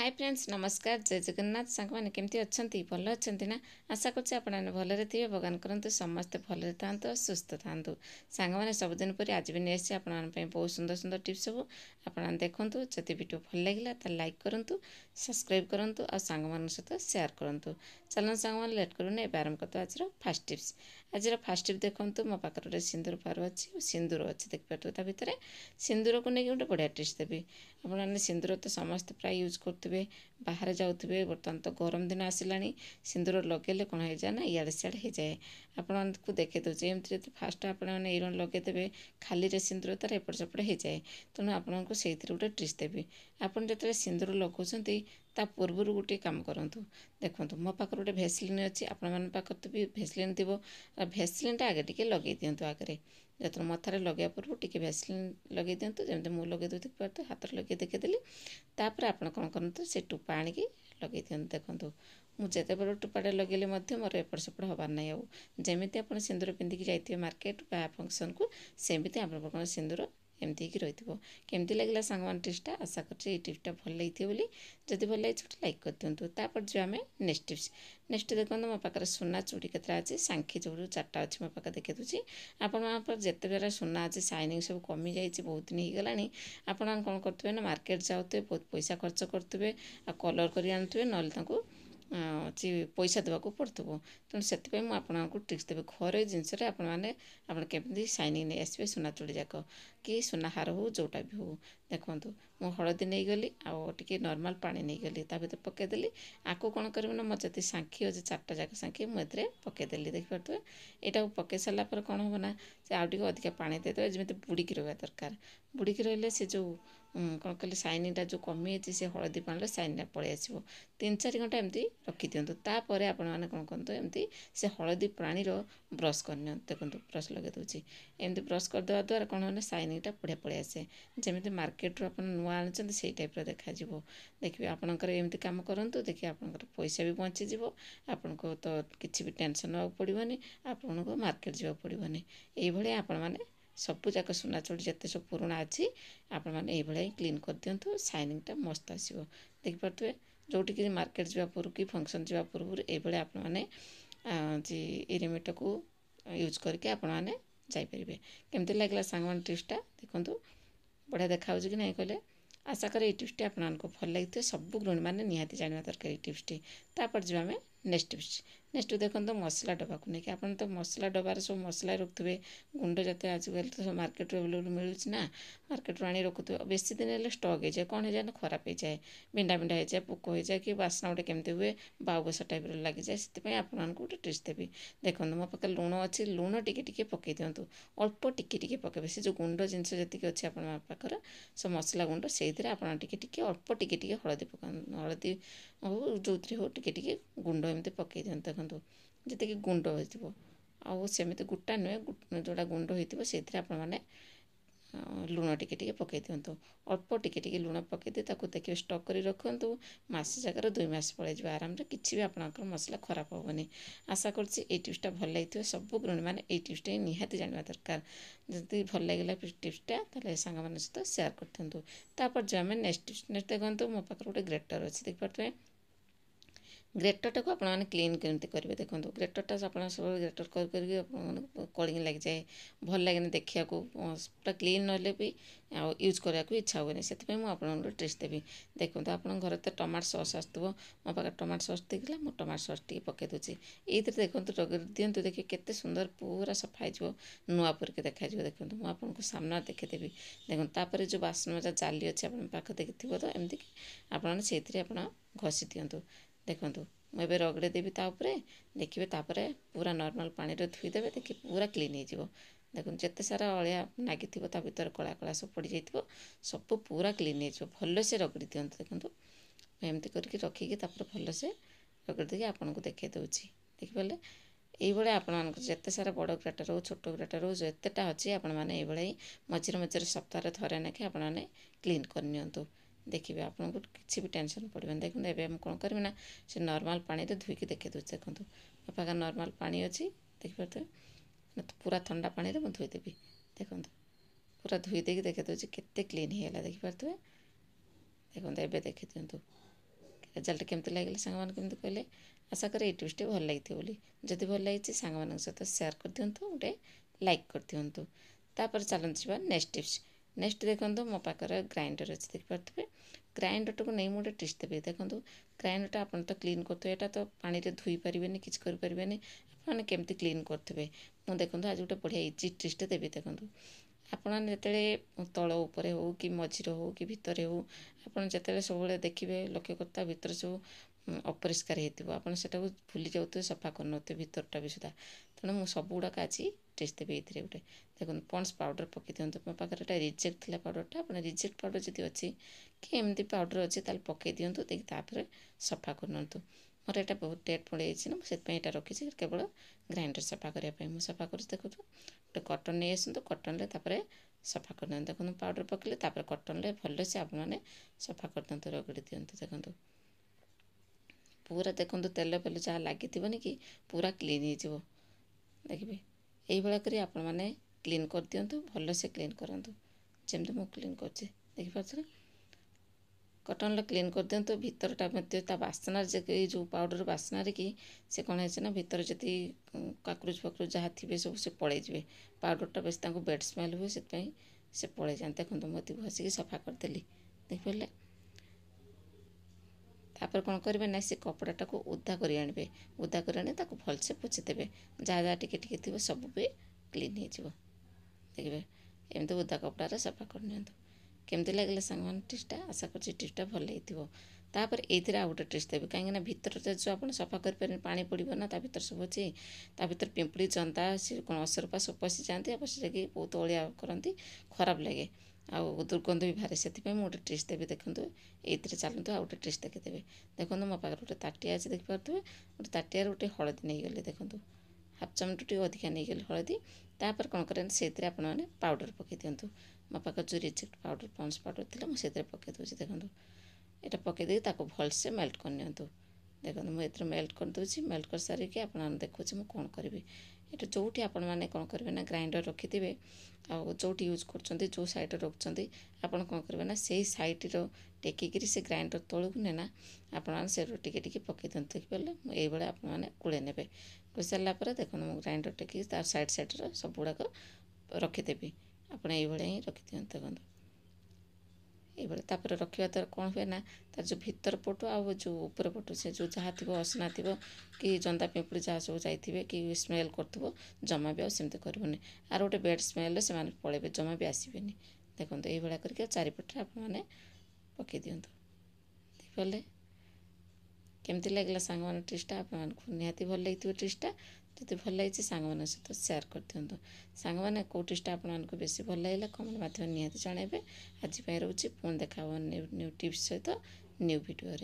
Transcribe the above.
Hi friends नमस्कार जय जगन्नाथ सांग मैंने केमती अच्छा भल अच्छा ना आशा करछि आपने भलरे थे भगवान करंतु समस्ते भलरे था सुस्थ था सांग मैंने सबुदिन पर आज भी नहीं आप बहुत सुंदर सुंदर टिप्स सब आप देखूँ जब वीडियो भल लगे तो लाइक करूँ सब्सक्राइब करूँ और सांग मान सहित सेयार करूँ चलन सांग मैंने लेट करूँ ए आरम्भ करते आज फास्ट टिप्स आज फास्ट टिप देखो मो पाखे गोटे सिंदूर पार अच्छी सिंदूर अच्छी देखिए ता भितर सिंदूर को लेकिन गोटे बढ़िया टिप्स देवी आपने सिंदूर तो समस्त प्राय यूज करुवे बाहर जाऊे बर्तमान तो गरम दिन आसला सिंदूर लगे कौन हो जाए ना इे सियाड़े हो जाए आपको देखे दूसरे एमती जो फास्ट आपने एरन लगेदे खाली सिंदूर तार एपट सेपट हो जाए तेणु आपको से गोटे ट्रिक्स देवी आपड़ जो सिंदूर लगाउं ता पूर्व गोटे कम करूँ देखो मो पाखे गोटे भेसलिन अच्छी आपण पाखे भी भेसलिन थी भेसलिन आगे टिके लगे दिंतु आगे जो मथार लगे पूर्व टिके भेसलिन लगे दिंतु जमी मुझे लगे दूसरी पार्थ हाथ लगे देखेदेली तापर आप कौन करूँ से टूपा आणिकी लगे दिंतु देखो मुझे बड़े टूपाटे लगे मोर एपट सेपट हबार ना जमी आप सिंदूर पिंधिकी जाइए मार्केट बा फंक्शन को सेमती आप सिंदूर एमती ही रही केमती लगे सांग टिप्सटा आशा कर टिप्सटा भल लगी बोली जदि भल लगे गोटे लाइक कर दिंतु तापर जो आम नेक्स्ट टिप्स नेक्स्ट देखो मो पाखे सुना चूड़ी केतटा अच्छी सांखी चूड़ी चार्टा अच्छी मो पाखे देखी दूसरी आप जिते बेला सुना अच्छी शाइनिंग सब कमी जाइए बहुत दिन हो गलानी आपण कौन करेंगे ना मार्केट जाते बहुत पैसा खर्च करेंगे आ कलर कर आणुवे ना पैसा देवाक पड़ो तेणु से आपको ट्रिक्स देवी घर जिनस आपड़ी शाइनिंग नहीं आसवे सुना चूड़ी जाक कि सुना हार हो जोटा भी हो देखूँ मु हलदी नहीं गली आगे नॉर्मल पानी नहीं गली ता भर पकईदेली आपको कौन कर ना मोर जी सांखी अच्छे चार्टा जाक सांखी मुझे पकईदेली देखिपे यहाँ पकई सारापर कौन हम ना से आगे अधिका पानी देदेवे जमी बुड़ीकी रहा दरकार बुड़ीकी रही से जो कौन कहले शाइनिंगटा जो कमी है से हलदी पानी शाइनिंगटा पलि आसो 3-4 घंटा एमती रखी दिंतु तापर आपण मैंने कौन करूँ एमती से हलदी पानीर ब्रश करनी देखो ब्रश लगे दूसरी एमती ब्रश करदे द्वारा कौन हो शाइनिंगटा बढ़िया पलि आसे जमी मार्केट आप नुआ आनी से टाइप देखा देखिए आपणकर एमती कम करूँ देखिए आपंकर पैसा भी बचीज आपन को तो किसी भी टेंशन ना पड़ोनी आपन को मार्केट जावाक पड़ोनी ये आपण मैंने सबू जाक सुना चूड़ी जिते सब पुराणा अच्छी आपण मैंने ये क्लीन कर दिंतु शाइनिंगटा मस्त आसो देखिपे जोटिक मार्केट जावा पूर्व कि फंक्शन जावा पूर्व ये आपने ये रेमेडी को यूज करके आपण मैंने जापरेंगे केमती लगे सांग टिप्सटा देखो बढ़िया देखा कि नहीं कहले आशा कर टिप्सटी आपको भल लगी सब गृहिणी मैंने निहाती जानवा दरकार टिप्सटी तापर जो आम नेक्स्ट टिप्स नेक्स्ट देखो मसला डब्बा को लेकिन आप तो मसला डब्बार सब मसला रखुवे गुंड जाते आजकल तो सब मार्केट अवेलेबल मिलूँ ना मार्केट आनी रखुवे बेसी दिन है स्टक हो जाए कौन हो जाए ना खराब हो जाए बिंडा बिंडा हो जाए पोक हो जाए कि बासना गोटे केमती हुए बाउबसा टाइप लग जाए से आपको गोटे टिप्स देवी देखो मो पाखे लुण अच्छी लुण टिके पकई दिंतु अल्प टिके पकेबे से जो गुंड जिनस जी अच्छी आप पाखर सब मसला गुंड से आप अल्प टिके हलदी पका हलदी हो जो हो टिके गुंड एमती पकई दिंतु देखो जी गुंड होमती गोटा नुहे जोड़ा गुंड होती से आपने लुण टिके पकई दिंतु अल्प टिके लुण पकई देखिए स्टक कर रखु मस जगार 2 मास पलैज आराम से किसी भी आपंकर मसला खराब हेनी आशा कर टिप्सटा भल लगी सब गृहिणी मैंने ये टिप्सटा निहाती जानवा दरकार जब भल लगे टिप्सटा ताले सांग मान सहित सेयार कर दिंतु तापर जो आम नेक्स्ट देखो मो पाखे गोटे ग्रेटर अच्छी देखिए ग्रेटरटा को आपने क्लीन केमती करेंगे देखो ग्रेटरटा आप सब ग्रेटर कर कलिंग लग जाए भल लगे देखा पूरा क्लीन ना भी यूज करने को इच्छा हुए से मुझे ट्रिक्स देवी देखो आप घर तो टमाटो सॉस आसो मो पाखे टमाटो सॉस देखला मुझे टमाटो सॉस टी पकई दूसरी ये देखो दिंतु देखिए केते सुंदर पूरा सफा हो नुआ परिक देखा देखो मुझे आपको सामने देखेदेवी देखो तापर जो बासन मजा जाली अच्छी आप पाखे देखी तो एमती आपने से घसी दिंतु देखो मुझे रगड़े देवी तापर देखिए तापर पूरा नॉर्मल पानी धोईदेवे देखिए पूरा क्लीन हो देखो जिते सारा अलिया नागी भर कला कला सब पड़ जाइए सब पूरा क्लीन हो भल से रगड़ी दिंतु देखो एमती करके रखिकी भल से रगड़ी देकी आपको देखे दूसरी देखिपारे ये आपण जिते सारा बड़ ग्रेटर हो छोट ग्रेटर हो जितेटा अच्छी आपने ये मझे मझे सप्ताह थे नाकि आपने क्लीन करनी देखिए आपको किसी भी टेंशन पड़े देखो ये कौन करी ना से नॉर्मल पानी धोईकी देखे दूसरी देखो मो पाखे नॉर्मल पानी अच्छी देखिए पूरा ठंडा पानी में धोईदेवी देखो पूरा धोई देकी देखे दूसरी केते क्लीन होगा देखिपे देखो ये देखी दिंतु ରେଜଲ୍ଟ କେମିତି ଲାଗିଲା ସାଙ୍ଗମାନେ କେମିତି କହିଲେ। आशा करे ये टिप्सटी भल लगी बोली। जदि भल लगी सांग सहित सेयार कर दिंतु, गोटे लाइक कर दिंतु। तापर चलते नेक्स्ट टिप्स। नेक्स्ट देखो मो पाखे ग्राइंडर अच्छे देखिपे। ग्राइंडर को नहीं मुझे टिप्स देवी। देखो ग्राइंडर आप तो क्लीन करते यहाँ तो पानी में धोई पारे कि करें आपने केमती क्लीन करेंगे। मुझे देखो आज गोटे बढ़िया इजी टिप्स देवी। देखो आपने जो तल उपर हो कि मझीर हो कि भितर हो आपड़ जो सब देखिए लक्ष्य करता भितर सब अपरिष्कार होता आपड़ से भूली जाते सफा करने भितरटा भी सुधा। तेणु मुझे सब गुड़ाक आज टेस्ट देवी ये गोटे देखो पॉन्ड्स पाउडर पकई दिखाँ मो पाखे रिजेक्ट थी पाउडरटा आप रिजेक्ट पाउडर जब अच्छी कि एमती पाउडर अच्छे ताल पकई दिंतु देखिए सफा करना। मोर यहाँ बहुत डेट पड़े ना मुझे रखी केवल ग्राइंडर सफा करने मुझे सफा कर देखो गोटे कटन नहीं आसतु कटन में सफा कर दिखाँ। देखो पाउडर पकड़े कटन में भल से आपने सफा कर दिखाँ रगड़ी दिखाँ। देखो पूरा देखो तेल पेल जहाँ लगी कि पूरा क्लीन हो देखिए यही कर आपण मैंने क्लीन कर दिंतु भल से क्लीन करूँ जमती मुझे क्लीन कर देखिए कटन क्लीन कर दिंतु भितरटा बास्ना जो पाउडर बास्ना कि से कौन है भितर जी काकरोच फाकरोच जहाँ थे सब से पलैजे पाउडरटा बेस बेड स्मेल हुए से पलि जाते। देखो मुझे घसिकी सफा करदेली देखिए तापर कौन करेंगे ना से कपड़ा को उदा कर आने उदा कर आने भलसे पोछीदेवे जहाँ जहाँ टिके थी सब भी क्लीन हो देखिए एमती उदा कपड़ा सफा करनी। केमती लगे सांग टिप्सटा आशा कर टिप्सटा भल तापर ये आउ गोटे टिप्स देवी कहीं भीतर जो आप सफा करें पानी पड़ो ना भीतर सब अच्छे भीतर पिंपड़ी जंता सी कौन असरपा सब पशि जाती पशि जाकि बहुत अलिया करती खराब लगे आउ दुर्गंध भी बाहर से गोटे टिप्स देवी। देखो ये चलते आउ गोटे टिप्स देखीदेवे। देखो मो पाखे गोटे ताटिया अच्छे देखिपे गोटे ताटिया गोटे हलदी नहीं गली देखो हाफ चमट टे अधिका नहीं गली हलदी तापर कौन करें से आपने पाउडर पकई दिंतु मो पाखे जो रिजेक्ट पाउडर पॉन्ड्स पाउडर थी मुझे पकई दूसरी। देखो यहाँ पकईदे भलसे मेल्ट करनी। देखो मुझे मेल्ट कर दूसरी मेल्ट कर सारिकी आप देखो मुझे कौन करी ये जो आपण मैंने कौन करेंगे ना ग्राइंडर रखिथे आउ जो यूज कर जो साइड रखुच्च आपड़ कौन करेंगे ना से सैड्र टेकिकी से ग्राइंडर तौक नेना आपण से टिके टिके पकई दिखाँ देखिए ये आपने कूड़े ने कुड़ सारापर देखो मुझे ग्राइंडर टेकी तार साइड साइड्र सब गुड़ाक रखिदेवी आप ही रखी दिखाँ। देखो ये तापर रखा द्वारा कौन हुए ना तार जो भीतर पटु आ जो ऊपर पटु से जो जहाँ थी असना थी कि जंदा पिंपड़ी जहाँ सब जाइए कि स्मेल कर जमा भी आमती करनी आर गोटे बेड स्मेल से पलैबे जमा भी आसबे। देखो ये करके चारिपटे आपने पकई दिंतु देखिए केमती लगे सांग मैंने टिप्सटा आपको निहाती भल लगी टिप्सटा जब भल लगी सांग मान सहित सेयार कर दिंतु। सांग मैंने कौ टिप्सटा आपको बेसी भल लगे कमेंट माध्यम निहाती जनइबे। आज रोचे पुणी देखा न्यू टिप्स सहित न्यू वीडियो।